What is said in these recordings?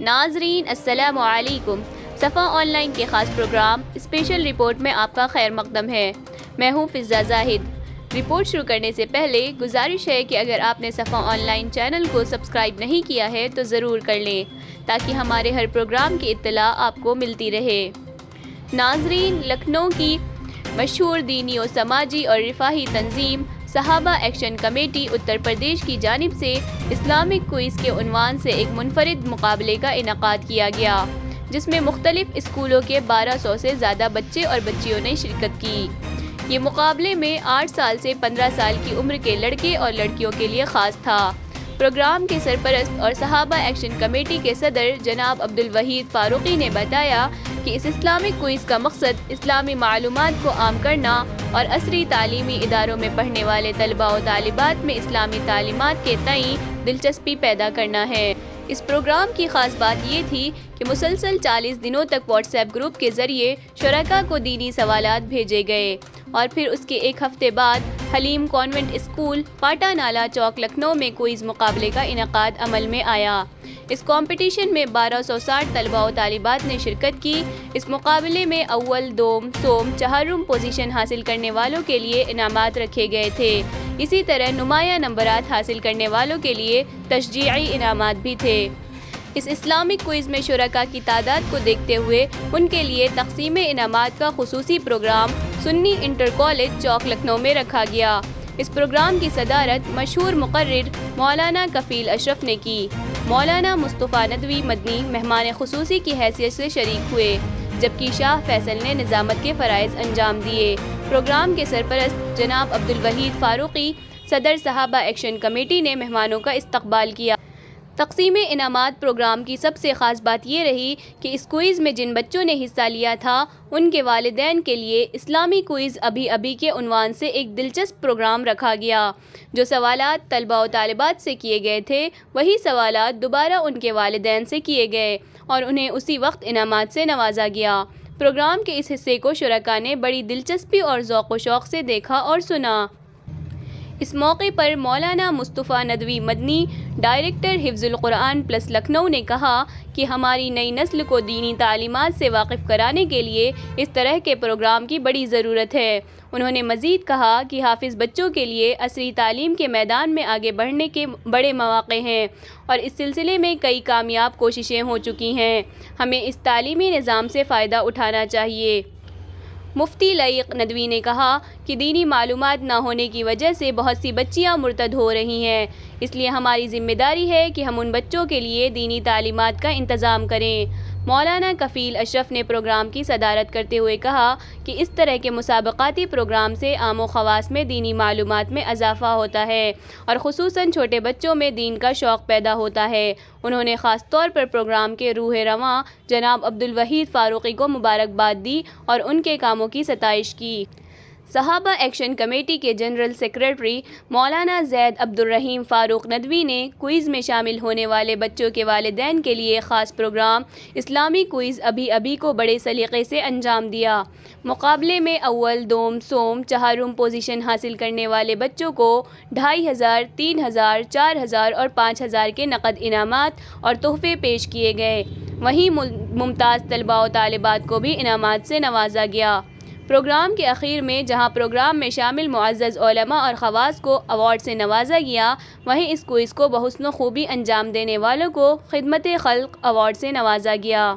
ناظرین السلام علیکم۔ صفا آن لائن کے خاص پروگرام اسپیشل رپورٹ میں آپ کا خیر مقدم ہے۔ میں ہوں فضا زاہد۔ رپورٹ شروع کرنے سے پہلے گزارش ہے کہ اگر آپ نے صفا آن لائن چینل کو سبسکرائب نہیں کیا ہے تو ضرور کر لیں تاکہ ہمارے ہر پروگرام کی اطلاع آپ کو ملتی رہے۔ ناظرین، لکھنؤ کی مشہور دینی و سماجی اور رفاہی تنظیم صحابہ ایکشن کمیٹی اتر پردیش کی جانب سے اسلامک کوئز کے عنوان سے ایک منفرد مقابلے کا انعقاد کیا گیا، جس میں مختلف اسکولوں کے 1200 سے زیادہ بچے اور بچیوں نے شرکت کی۔ یہ مقابلے میں 8 سال سے 15 سال کی عمر کے لڑکے اور لڑکیوں کے لیے خاص تھا۔ پروگرام کے سرپرست اور صحابہ ایکشن کمیٹی کے صدر جناب عبدالوحید فاروقی نے بتایا کہ اس اسلامک کوئز کا مقصد اسلامی معلومات کو عام کرنا اور عصری تعلیمی اداروں میں پڑھنے والے طلباء و طالبات میں اسلامی تعلیمات کے تئیں دلچسپی پیدا کرنا ہے۔ اس پروگرام کی خاص بات یہ تھی کہ مسلسل 40 دنوں تک واٹس ایپ گروپ کے ذریعے شرکاء کو دینی سوالات بھیجے گئے اور پھر اس کے ایک ہفتے بعد حلیم کانوینٹ اسکول پاٹا نالا چوک لکھنؤ میں کوئز مقابلے کا انعقاد عمل میں آیا۔ اس کمپٹیشن میں 1260 طلباء و طالبات نے شرکت کی۔ اس مقابلے میں اول، دوم، سوم، چہارم پوزیشن حاصل کرنے والوں کے لیے انعامات رکھے گئے تھے۔ اسی طرح نمایاں نمبرات حاصل کرنے والوں کے لیے تشجیعی انعامات بھی تھے۔ اس اسلامک کوئز میں شرکاء کی تعداد کو دیکھتے ہوئے ان کے لیے تقسیم انعامات کا خصوصی پروگرام سنی انٹر کالج چوک لکھنؤ میں رکھا گیا۔ اس پروگرام کی صدارت مشہور مقرر مولانا کفیل اشرف نے کی۔ مولانا مصطفیٰ ندوی مدنی مہمان خصوصی کی حیثیت سے شریک ہوئے، جبکہ شاہ فیصل نے نظامت کے فرائض انجام دیے۔ پروگرام کے سرپرست جناب عبدالوحید فاروقی، صدر صحابہ ایکشن کمیٹی نے مہمانوں کا استقبال کیا۔ تقسیم انعامات پروگرام کی سب سے خاص بات یہ رہی کہ اس کوئز میں جن بچوں نے حصہ لیا تھا ان کے والدین کے لیے اسلامی کوئز ابھی ابھی کے عنوان سے ایک دلچسپ پروگرام رکھا گیا۔ جو سوالات طلباء و طالبات سے کیے گئے تھے وہی سوالات دوبارہ ان کے والدین سے کیے گئے اور انہیں اسی وقت انعامات سے نوازا گیا۔ پروگرام کے اس حصے کو شرکاء نے بڑی دلچسپی اور ذوق و شوق سے دیکھا اور سنا۔ اس موقع پر مولانا مصطفیٰ ندوی مدنی، ڈائریکٹر حفظ القرآن پلس لکھنؤ نے کہا کہ ہماری نئی نسل کو دینی تعلیمات سے واقف کرانے کے لیے اس طرح کے پروگرام کی بڑی ضرورت ہے۔ انہوں نے مزید کہا کہ حافظ بچوں کے لیے عصری تعلیم کے میدان میں آگے بڑھنے کے بڑے مواقع ہیں اور اس سلسلے میں کئی کامیاب کوششیں ہو چکی ہیں۔ ہمیں اس تعلیمی نظام سے فائدہ اٹھانا چاہیے۔ مفتی لائق ندوی نے کہا کہ دینی معلومات نہ ہونے کی وجہ سے بہت سی بچیاں مرتد ہو رہی ہیں، اس لیے ہماری ذمہ داری ہے کہ ہم ان بچوں کے لیے دینی تعلیمات کا انتظام کریں۔ مولانا کفیل اشرف نے پروگرام کی صدارت کرتے ہوئے کہا کہ اس طرح کے مسابقاتی پروگرام سے عام و خواص میں دینی معلومات میں اضافہ ہوتا ہے اور خصوصاً چھوٹے بچوں میں دین کا شوق پیدا ہوتا ہے۔ انہوں نے خاص طور پر پروگرام کے روح رواں جناب عبدالوحید فاروقی کو مبارکباد دی اور ان کے کاموں کی ستائش کی۔ صحابہ ایکشن کمیٹی کے جنرل سیکریٹری مولانا زید عبد الرحیم فاروق ندوی نے کوئز میں شامل ہونے والے بچوں کے والدین کے لیے خاص پروگرام اسلامی کوئز ابھی ابھی کو بڑے سلیقے سے انجام دیا۔ مقابلے میں اول، دوم، سوم، چہارم پوزیشن حاصل کرنے والے بچوں کو 2500، 3000، 4000 اور 5000 کے نقد انعامات اور تحفے پیش کیے گئے۔ وہیں ممتاز طلباء و طالبات کو بھی انعامات سے نوازا گیا۔ پروگرام کے اخیر میں جہاں پروگرام میں شامل معزز علماء اور خواص کو ایوارڈ سے نوازا گیا، وہیں اس کوئز کو بحسن خوبی انجام دینے والوں کو خدمت خلق ایوارڈ سے نوازا گیا۔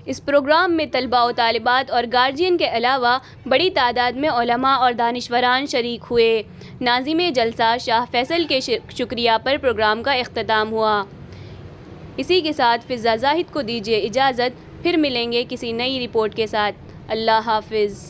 اس پروگرام میں طلباء و طالبات اور گارجین کے علاوہ بڑی تعداد میں علماء اور دانشوران شریک ہوئے۔ ناظم جلسہ شاہ فیصل کے شکریہ پر پروگرام کا اختتام ہوا۔ اسی کے ساتھ فضا زاہد کو دیجیے اجازت، پھر ملیں گے کسی نئی رپورٹ کے ساتھ۔ اللہ حافظ۔